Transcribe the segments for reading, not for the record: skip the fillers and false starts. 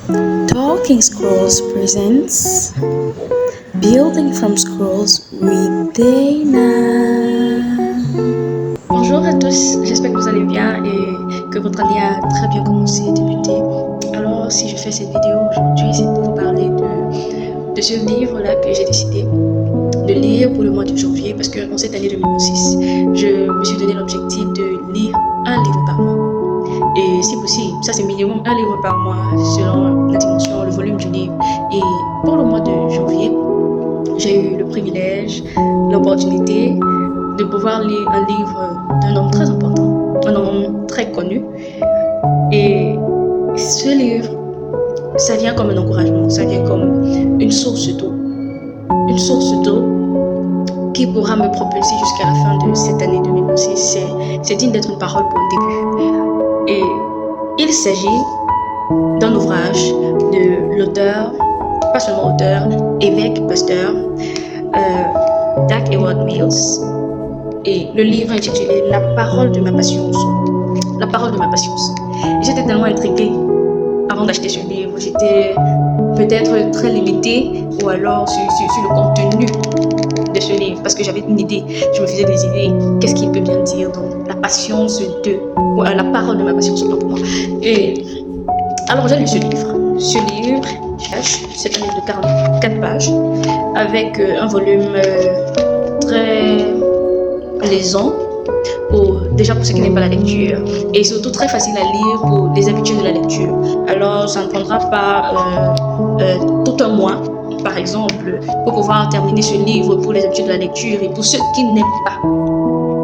Talking Scrolls presents Building from Scrolls with Dana. Bonjour à tous, j'espère que vous allez bien et que votre année a très bien commencé, débuté. Alors, si je fais cette vidéo aujourd'hui, c'est pour vous parler de ce livre-là que j'ai décidé de lire pour le mois de janvier, parce qu'en cette année 2026, je me suis donné l'objectif de lire un livre par mois. Et si possible, ça c'est minimum un livre par mois selon la dimension, le volume du livre. Et pour le mois de janvier, j'ai eu le privilège, l'opportunité de pouvoir lire un livre d'un homme très important, un homme très connu. Et ce livre, ça vient comme un encouragement, ça vient comme une source d'eau qui pourra me propulser jusqu'à la fin de cette année 2026. C'est digne d'être une parole pour le début. Et il s'agit d'un ouvrage de l'auteur, pas seulement auteur, évêque, pasteur, Dag Heward-Mills. Et le livre intitulé La parole de ma patience. La parole de ma patience. J'étais tellement intriguée avant d'acheter ce livre. J'étais peut-être très limitée ou alors sur le contenu de ce livre parce que j'avais une idée. Je me faisais des idées. Qu'est-ce qu'il peut bien dire donc la patience ou la parole de ma patience pour moi. Et alors j'ai lu ce livre. Ce livre, c'est un livre de 44 pages avec un volume très plaisant déjà pour ceux qui n'aiment pas la lecture et surtout très facile à lire pour les habitués de la lecture. Alors ça ne prendra pas tout un mois par exemple pour pouvoir terminer ce livre pour les habitués de la lecture et pour ceux qui n'aiment pas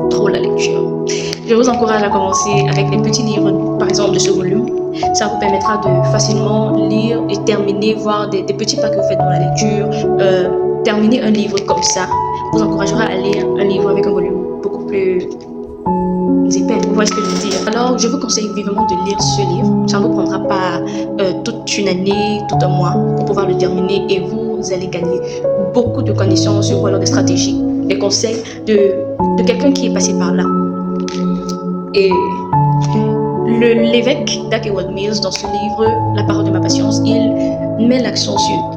trop la lecture. Je vous encourage à commencer avec les petits livres par exemple de ce volume. Ça vous permettra de facilement lire et terminer, voir des petits pas que vous faites dans la lecture. Terminer un livre comme ça vous encouragera à lire un livre avec un volume beaucoup plus épais. Vous voyez ce que je veux dire? Alors, je vous conseille vivement de lire ce livre. Ça ne vous prendra pas toute une année, tout un mois pour pouvoir le terminer et vous allez gagner beaucoup de connaissances ou alors des stratégies, des conseils de quelqu'un qui est passé par là. Et l'évêque Dag Heward-Mills, dans ce livre, La parole de ma patience, il met l'accent sur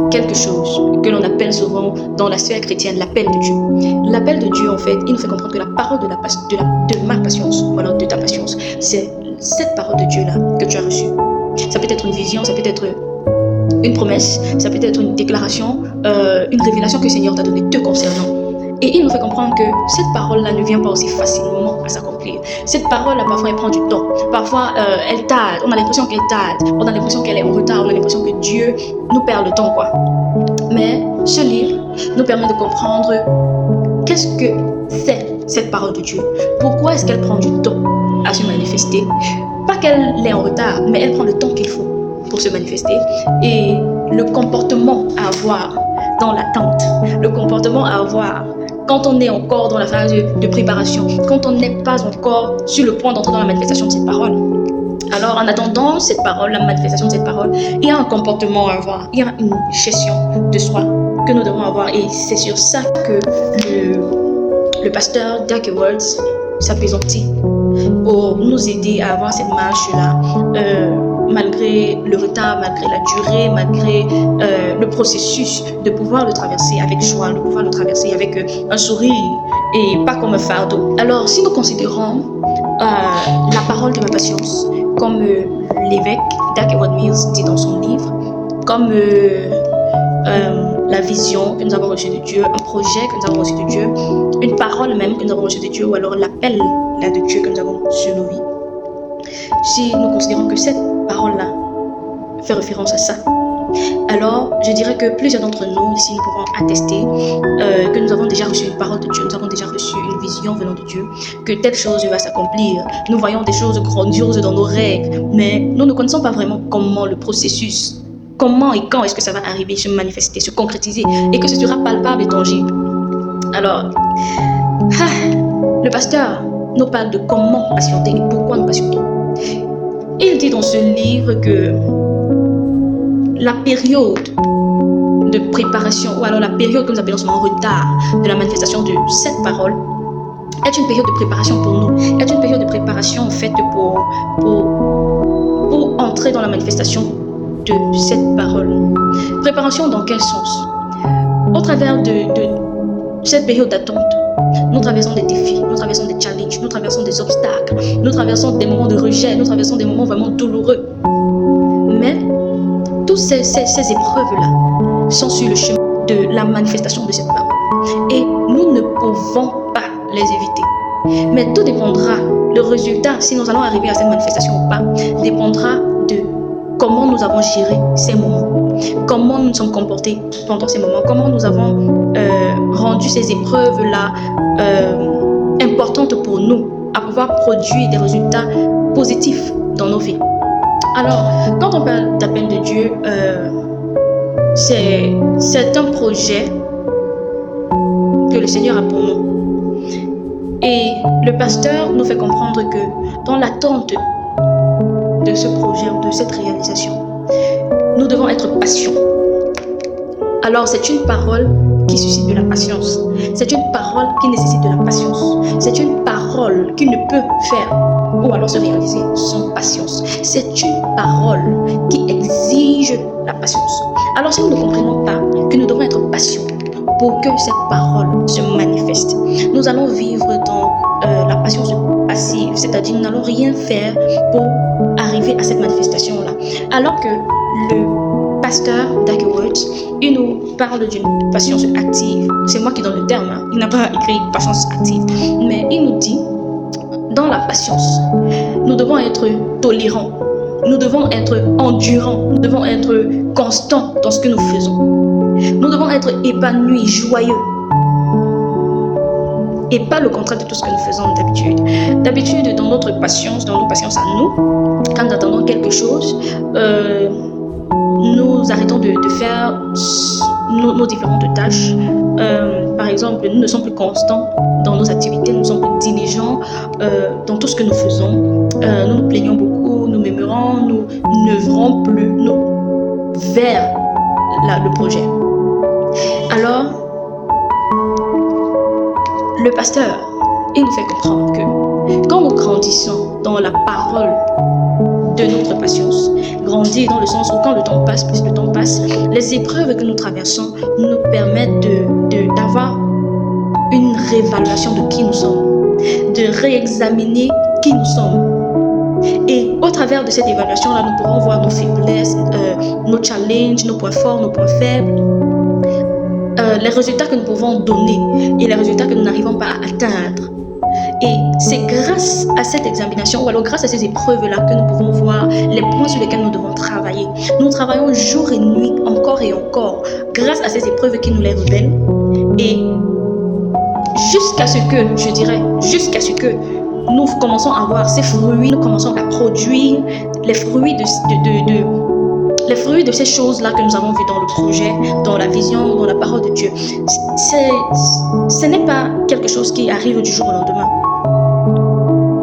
quelque chose que l'on appelle souvent dans la sphère chrétienne l'appel de Dieu. L'appel de Dieu, en fait, il nous fait comprendre que la parole de ma patience, ou alors de ta patience, c'est cette parole de Dieu-là que tu as reçue. Ça peut être une vision, ça peut être une promesse, ça peut être une déclaration, une révélation que le Seigneur t'a donnée te concernant. Et il nous fait comprendre que cette parole-là ne vient pas aussi facilement à s'accomplir. Cette parole-là, parfois, elle prend du temps. Parfois, elle tarde. On a l'impression qu'elle tarde. On a l'impression qu'elle est en retard. On a l'impression que Dieu nous perd le temps, quoi. Mais ce livre nous permet de comprendre qu'est-ce que c'est cette parole de Dieu. Pourquoi est-ce qu'elle prend du temps à se manifester? Pas qu'elle est en retard, mais elle prend le temps qu'il faut pour se manifester. Et le comportement à avoir dans l'attente, le comportement à avoir quand on est encore dans la phase de préparation, quand on n'est pas encore sur le point d'entrer dans la manifestation de cette parole. Alors, en attendant cette parole, la manifestation de cette parole, il y a un comportement à avoir, il y a une gestion de soi que nous devons avoir. Et c'est sur ça que le pasteur Dag Heward s'appesantit pour nous aider à avoir cette marche-là, malgré le retard, malgré la durée, malgré le processus, de pouvoir le traverser avec joie, de pouvoir le traverser avec un sourire et pas comme un fardeau. Alors, si nous considérons la parole de ma patience, comme l'évêque Dag Heward-Mills dit dans son livre, comme la vision que nous avons reçue de Dieu, un projet que nous avons reçu de Dieu, une parole même que nous avons reçue de Dieu, ou alors l'appel là de Dieu que nous avons sur nos vies. Si nous considérons que cette parole-là fait référence à ça, alors je dirais que plusieurs d'entre nous ici nous pouvons attester que nous avons déjà reçu une parole de Dieu, nous avons déjà reçu une vision venant de Dieu, que telle chose va s'accomplir. Nous voyons des choses grandioses dans nos rêves, mais nous ne connaissons pas vraiment comment le processus, comment et quand est-ce que ça va arriver, se manifester, se concrétiser, et que ce sera palpable et tangible. Alors, le pasteur nous parle de comment patienter et pourquoi nous patientons. Il dit dans ce livre que la période de préparation, ou alors la période que nous appelons souvent retard de la manifestation de cette parole, est une période de préparation pour nous, est une période de préparation en fait pour entrer dans la manifestation de cette parole. Préparation dans quel sens? Au travers de cette période d'attente, nous traversons des défis, nous traversons des challenges, nous traversons des obstacles, nous traversons des moments de rejet, nous traversons des moments vraiment douloureux. Mais toutes ces épreuves-là sont sur le chemin de la manifestation de cette parole. Et nous ne pouvons pas les éviter. Mais tout dépendra, le résultat, si nous allons arriver à cette manifestation ou pas, dépendra de comment nous avons géré ces moments, comment nous nous sommes comportés pendant ces moments, comment nous avons rendu ces épreuves-là importantes pour nous, à pouvoir produire des résultats positifs dans nos vies. Alors, quand on parle d'appel de Dieu, c'est un projet que le Seigneur a pour nous. Et le pasteur nous fait comprendre que dans l'attente de ce projet, de cette réalisation, nous devons être patients. Alors, c'est une parole qui suscite de la patience. C'est une parole qui nécessite de la patience. C'est une parole qui ne peut faire ou alors se réaliser sans patience. C'est une parole qui exige la patience. Alors, si nous ne comprenons pas que nous devons être patients pour que cette parole se manifeste, nous allons vivre dans la patience passive, c'est-à-dire nous n'allons rien faire pour arriver à cette manifestation-là. Alors que le pasteur Dag Heward, il nous parle d'une patience active. C'est moi qui donne le terme, il n'a pas écrit patience active, mais il nous dit, dans la patience, nous devons être tolérants, nous devons être endurants, nous devons être constants dans ce que nous faisons. Nous devons être épanouis, joyeux. Et pas le contraire de tout ce que nous faisons d'habitude. D'habitude, dans notre patience, dans nos patiences à nous, quand nous attendons quelque chose, nous arrêtons de faire nos différentes tâches. Par exemple, nous ne sommes plus constants dans nos activités, nous sommes plus diligents dans tout ce que nous faisons. Nous nous plaignons beaucoup, nous murmurons, nous n'œuvrons plus vers le projet. Alors, le pasteur, il nous fait comprendre que quand nous grandissons dans la parole de notre patience, grandir dans le sens où quand le temps passe, plus le temps passe, les épreuves que nous traversons nous permettent d'avoir une réévaluation de qui nous sommes, de réexaminer qui nous sommes. Et au travers de cette évaluation-là, nous pourrons voir nos faiblesses, nos challenges, nos points forts, nos points faibles, les résultats que nous pouvons donner et les résultats que nous n'arrivons pas à atteindre. Et c'est grâce à cette examination ou alors grâce à ces épreuves-là que nous pouvons voir les points sur lesquels nous devons travailler. Nous travaillons jour et nuit, encore et encore, grâce à ces épreuves qui nous les révèlent. Et jusqu'à ce que nous commençons à voir ces fruits, nous commençons à produire les fruits les fruits de ces choses-là que nous avons vues dans le projet, dans la vision, dans la parole de Dieu. Ce n'est pas quelque chose qui arrive du jour au lendemain.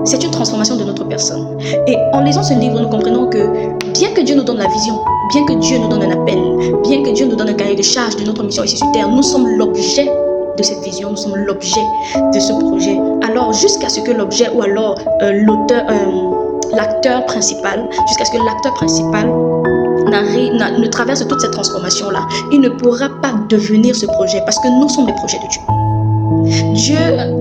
C'est une transformation de notre personne. Et en lisant ce livre, nous comprenons que bien que Dieu nous donne la vision, bien que Dieu nous donne un appel, bien que Dieu nous donne un cahier de charge de notre mission ici sur terre, nous sommes l'objet de cette vision, nous sommes l'objet de ce projet. Alors, jusqu'à ce que l'objet ou alors l'acteur principal, jusqu'à ce que l'acteur principal ne traverse toute cette transformation-là, il ne pourra pas devenir ce projet parce que nous sommes les projets de Dieu.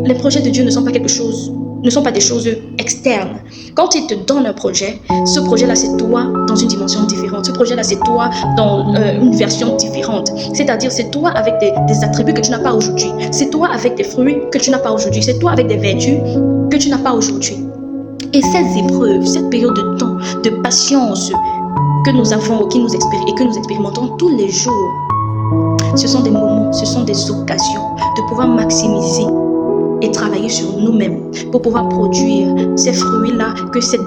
Les projets de Dieu ne sont pas des choses externes. Quand il te donne un projet, ce projet-là, c'est toi dans une dimension différente. Ce projet-là, c'est toi dans une version différente. C'est-à-dire, c'est toi avec des attributs que tu n'as pas aujourd'hui. C'est toi avec des fruits que tu n'as pas aujourd'hui. C'est toi avec des vertus que tu n'as pas aujourd'hui. Et ces épreuves, cette période de temps, de patience que nous avons et que nous expérimentons tous les jours, ce sont des moments, ce sont des occasions de pouvoir maximiser et travailler sur nous-mêmes pour pouvoir produire ces fruits-là que cette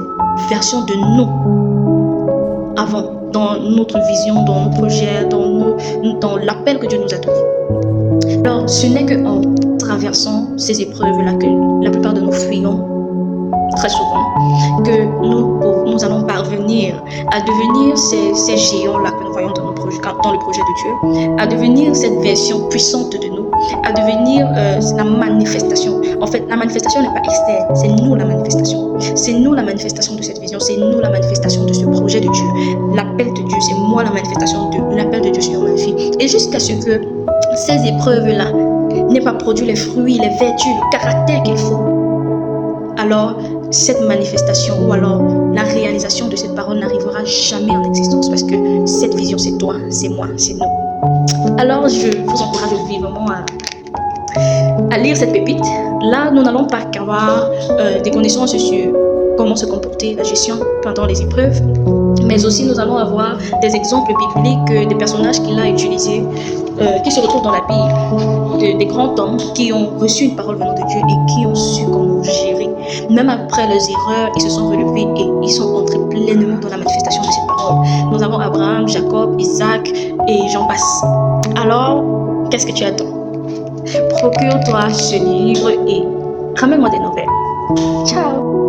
version de nous avons dans notre vision, dans nos projets, dans l'appel que Dieu nous a donné. Alors, ce n'est qu'en traversant ces épreuves-là que la plupart de nous fuyons très souvent, que nous allons parvenir à devenir ces géants-là que nous voyons dans le projet de Dieu, à devenir cette version puissante de nous, à devenir la manifestation. En fait, la manifestation n'est pas externe, c'est nous la manifestation. C'est nous la manifestation de cette vision, c'est nous la manifestation de ce projet de Dieu. L'appel de Dieu, c'est moi la manifestation de l'appel de Dieu sur ma vie. Et jusqu'à ce que ces épreuves-là n'aient pas produit les fruits, les vertus, le caractère qu'il faut, alors cette manifestation ou alors la réalisation de cette parole n'arrivera jamais en existence, parce que cette vision, c'est toi, c'est moi, c'est nous. Alors je vous encourage vivement à lire cette pépite. Là, nous n'allons pas qu'avoir des connaissances sur comment se comporter, la gestion pendant les épreuves, mais aussi nous allons avoir des exemples bibliques des personnages qu'il a utilisés, qui se retrouvent dans la Bible, des grands hommes qui ont reçu une parole venant de Dieu et qui ont su comment gérer. Même après leurs erreurs, ils se sont relevés et ils sont entrés pleinement dans la manifestation de cette parole. Nous avons Abraham, Jacob, Isaac et j'en passe. Alors, qu'est-ce que tu attends? Procure-toi ce livre et ramène-moi des nouvelles. Ciao!